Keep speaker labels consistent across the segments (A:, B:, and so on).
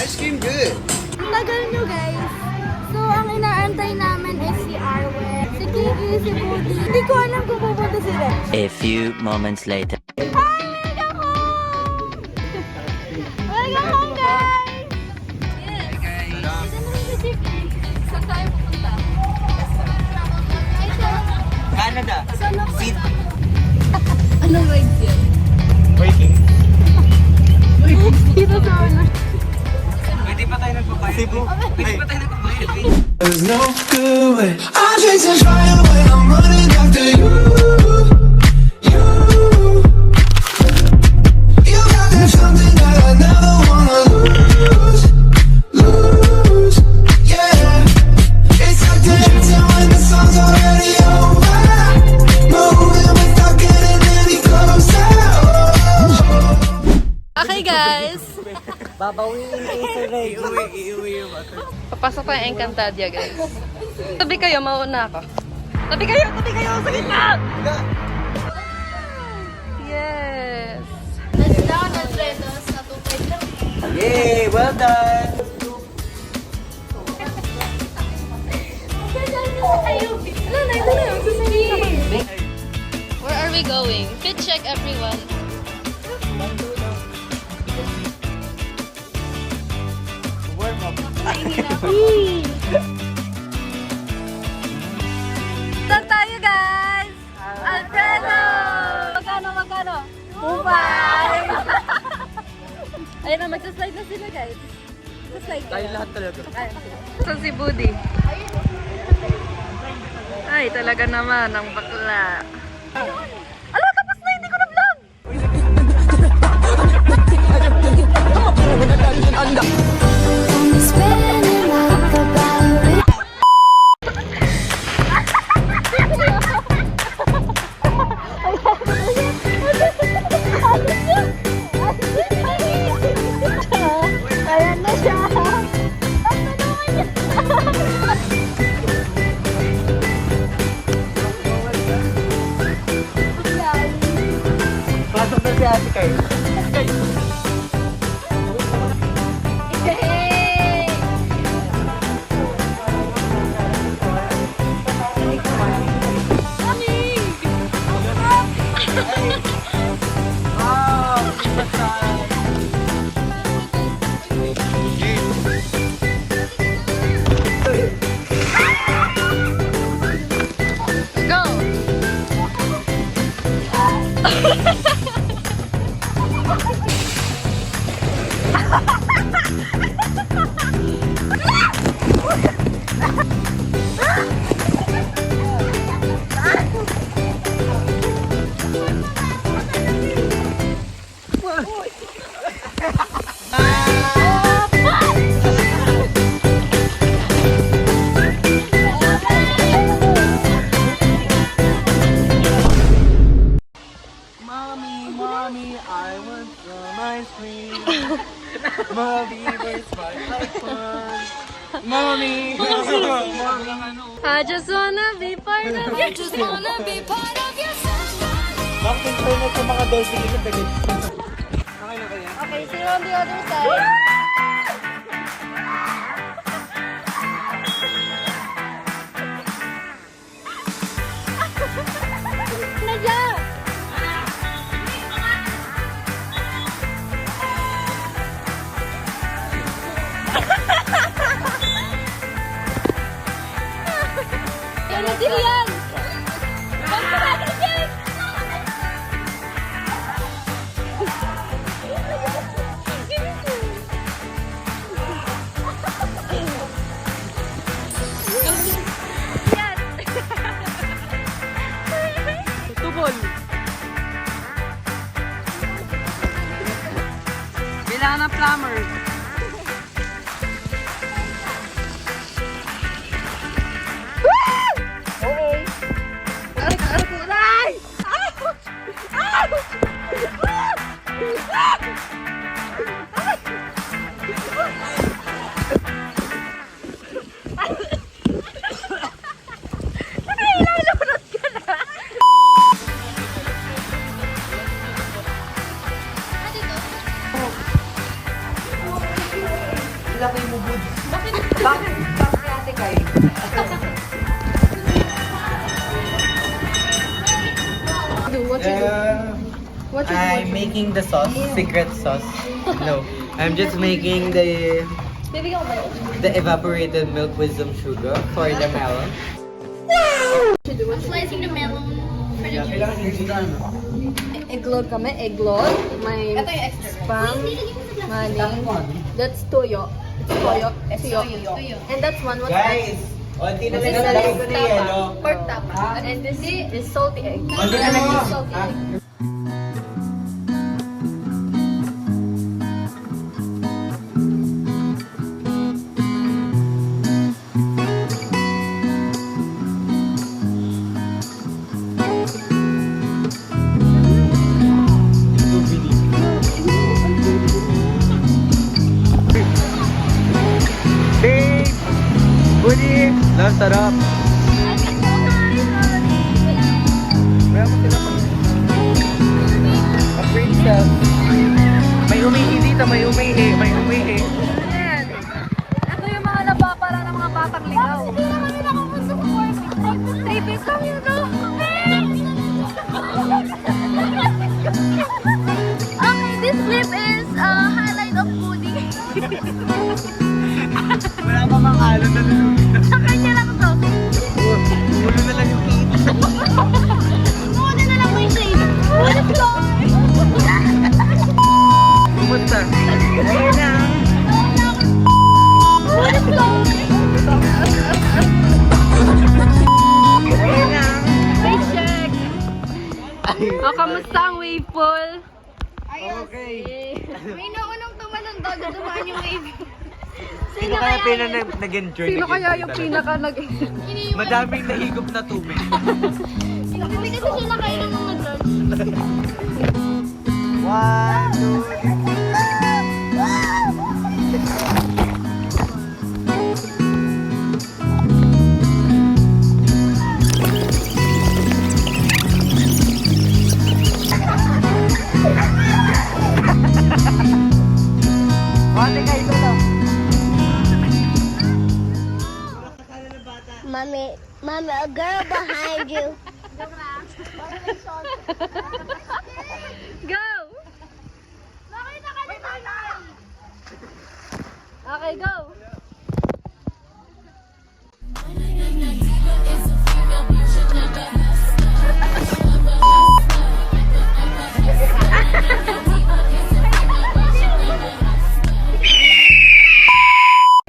A: ice cream good.
B: Ang tagal nyo guys. So ang inaantay namin is si Arwen, si Kiki, si Budi. Hindi ko alam kung pupunta sila.
C: A few moments later.
B: Hi! Welcome home! Welcome home guys! Yes! Ito na rin si Kiki. Saan tayo pupunta?
A: Canada. Sydney.
B: Anong rides yun?
A: Breaking.
B: Dito sa ano?
A: Pwede pa tayo nagpabayad. Cebu. Pwede pa tayo nagpabayad.
D: There's no good way. I'm chasing fire when I'm running after you. You. You got that something that I never wanna lose. Lose. Yeah. It's like the dancing when the song's already over. Moving without getting any closer.
B: Okay guys!
A: Babawiin kayo sa leg. Iuwi yung bata.
E: Papasok tayo Encantadia, guys. Tabi kayo, mauna ako. Tabi kayo! Sa gitna! Yes!
B: Touchdown at Redos na 2.5 lang.
A: Yay! Well done!
E: Where are we going? Fit check, everyone.
A: Warm up.
B: Saan tayo guys? Alfredo! Magkano? 2.5! Ayun na, magsaslide na sila guys. Magsaslide
A: Tayo lahat talaga.
E: Saan si Budi? Ay, talaga naman, ang bakla.
B: Ala, tapos na, hindi ko na vlog! Ayan na siya!
A: Pasok na si Ate Kay.
B: Hey!
A: Wow! Basta.
E: Go!
A: Mommy, I want some ice cream. Mommy, where's my iPhone? Mommy!
E: I just wanna be part of you.
A: Bakit yung turn sa mga dolls dito sa tagal? Okay na kaya?
B: Okay, see you on the other side. Nadya! Yan na din yan! Huwag ka natin yan!
E: Tubol. Kailangan ng plumber.
A: laki mo, bud. Bakit? Bakit ate kayo? I'm making the sauce, secret sauce. No, I'm just making the evaporated milk with some sugar for the melon.
B: Slicing the melon for the juice.
E: Egglog kami, egglog. May
B: Ito yung extra.
E: spam, maning. That's toyo. It's toyo. Toyo. And that's one. What's
A: Guys, onti na
E: This
A: lang
E: is
A: nalagay ko na
E: tapa.
A: yellow.
B: Pork tapa.
E: that? And this is salty egg.
A: Onti na lang yun.
E: Salty egg.
A: Babe! Buddy! Love, sarap. Meron ko sila a princess. May umihi dito, may umihi, may umihi.
E: Ito yung mga napapala ng mga batang ligaw. Tapis lang yun, no?
B: Okay, this clip is highlight of Moody.
A: Wala pa mang alon na nalulunod.
B: Sa kanya lang to.
A: Ulo na lang yung kita.
B: Moody na lang may shade. Moody floor.
A: Pumunta. Ayun lang.
B: Moody floor.
A: Ayun lang.
E: Face check. O, kamusta ang wave pool?
A: Okay.
B: May naunang tumalon bago dumaan yung wave.
A: Sino kaya nag-enjoy?
E: Sino kaya yung pinaka nag...
A: Madaming nahigop na tubig.
B: Hindi kasi siya nakainom ng nag-lunch.
A: 1, 2, Ate kayo na.
B: Mommy, a girl behind you.
E: Go! Okay, go!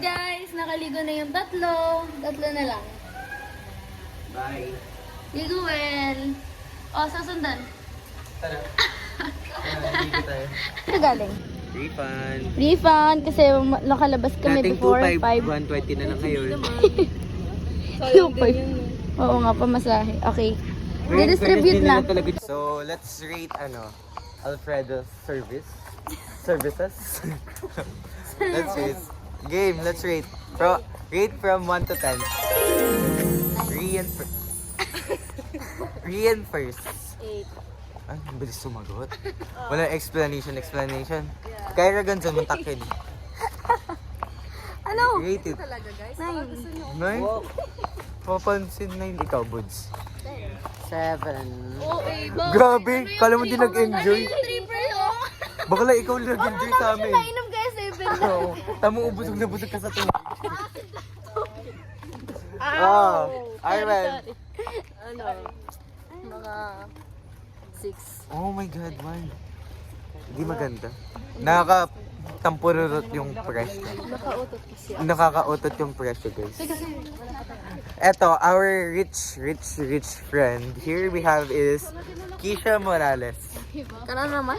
B: Guys, nakaligo na yung tatlo. Tatlo na lang.
A: Bye.
B: Ligo well. O, sasundan.
A: Tara. Dito tayo.
B: Ano galing?
A: Refund.
B: Refund kasi nakalabas kami
A: Dating
B: before
A: 2.5,
B: 5.
A: 120 na lang ngayon.
B: 2.5. Oo nga, pamasahe. Okay. Didistribute na.
A: So, let's rate Alfredo's services. Let's rate. Game, let's rate. Rate from 1 to 10. Rian first.
B: 8.
A: Ay, ang bilis sumagot. Wala explanation. Kaya Raganzon, muntakin.
B: Ano?
A: Rate it.
B: 9.
A: 9? Papansin 9 ikaw, Buds.
C: 7.
A: Grabe, kala mo di nag-enjoy. Baka lang ikaw nag-enjoy sa amin.
B: Nainom kaya 7 na.
A: Oo. Tamang busog na busog ka sa tuwa. Oh, Ivan.
E: Ano? Mga 6.
A: Oh my God, why? Hindi maganda. Nakaka-tampururot yung presyo.
E: Nakautot kasi.
A: Nakaka-utot yung presyo, guys. Eto, our rich friend. Here we have is Keisha Morales.
E: Kana naman?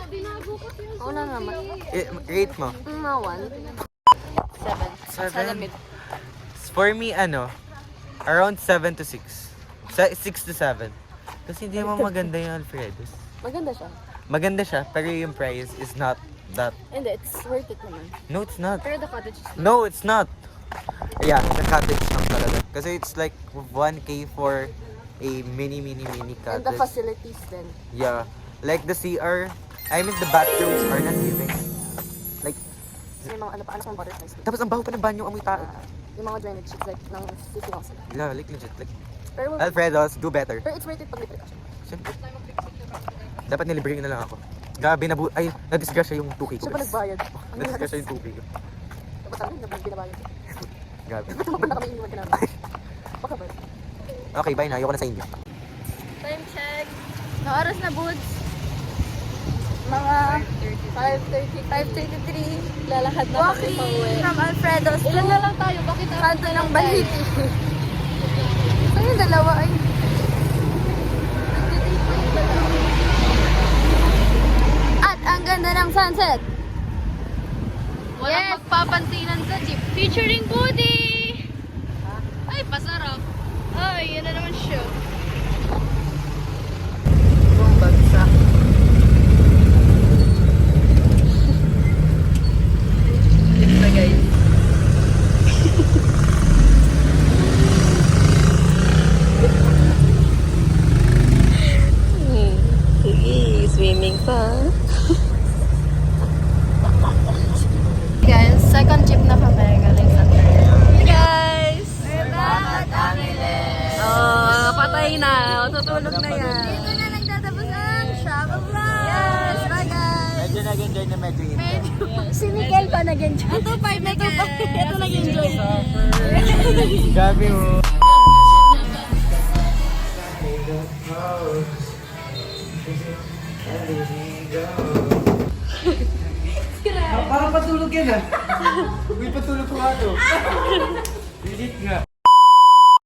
E: Oo na naman.
A: Rate mo.
E: Mga 1. 7.
A: 7. For me, around 7 to 6. 6 to 7. Kasi hindi mo maganda yung Alfredo's.
E: Maganda siya.
A: Maganda siya, pero yung price is not that.
E: Hindi, it's worth it naman.
A: No, it's not.
E: Pero the cottage is
A: No, it's not. Yeah, the cottage lang talaga. Kasi it's like 1K for a mini
E: and the
A: cottage.
E: facilities then.
A: Yeah. Like the CR, I mean the bathrooms are not giving. Like,
B: May mga ano pa, anak ng butterflies.
A: Tapos ang baho pa ng banyo, amoy tao.
B: Yung mga drainage sheets like ng Sissy House.
A: Yeah, like legit. Like,
B: Pero,
A: Alfredo's, do better.
B: pero it's worth it pag may precaution.
A: Siyempre. Dapat nilibre na lang ako. Gabi, na-disgrasya yung 2K ko.
B: Siya pa nagbayad. Ang
A: Na-disgrasya yung 2K ko.
B: Dapat alam, binabayad.
A: Gabi.
B: Dapat na kami iniwan ka namin. Baka ba?
A: Okay, bye na. Ayoko na sa inyo.
B: Time check. Na oras na, Buds? Mga 5:33. Lalakad na kami pauwi. From Alfredo's. Ilan na lang tayo? Bakit kanto ng Baliti? Saan yung dalawa ay? At ang ganda ng sunset.
E: Walang magpapantinan sa jeep. Featuring Budi! Ay, pasarap. Ay, yan na naman siya.
A: Ibang bagsak.
E: Ito na guys. Sige, swimming pa.
B: Guys, second jeep na kami galing sa
E: Hey guys!
B: Salamat, Angeles!
E: Oh, patay na. Tutulog na yan.
B: Dito na nagtatapos ang travel vlog! Yes! Bye guys!
A: Medyo nag-enjoy na medyo hindi.
B: Si Miguel pa nag-enjoy. Ito 5 na ito. Ito nag-enjoy.
A: Gabi mo. Parang patulog yan ah. Uy, patulog ko nga to. Legit nga.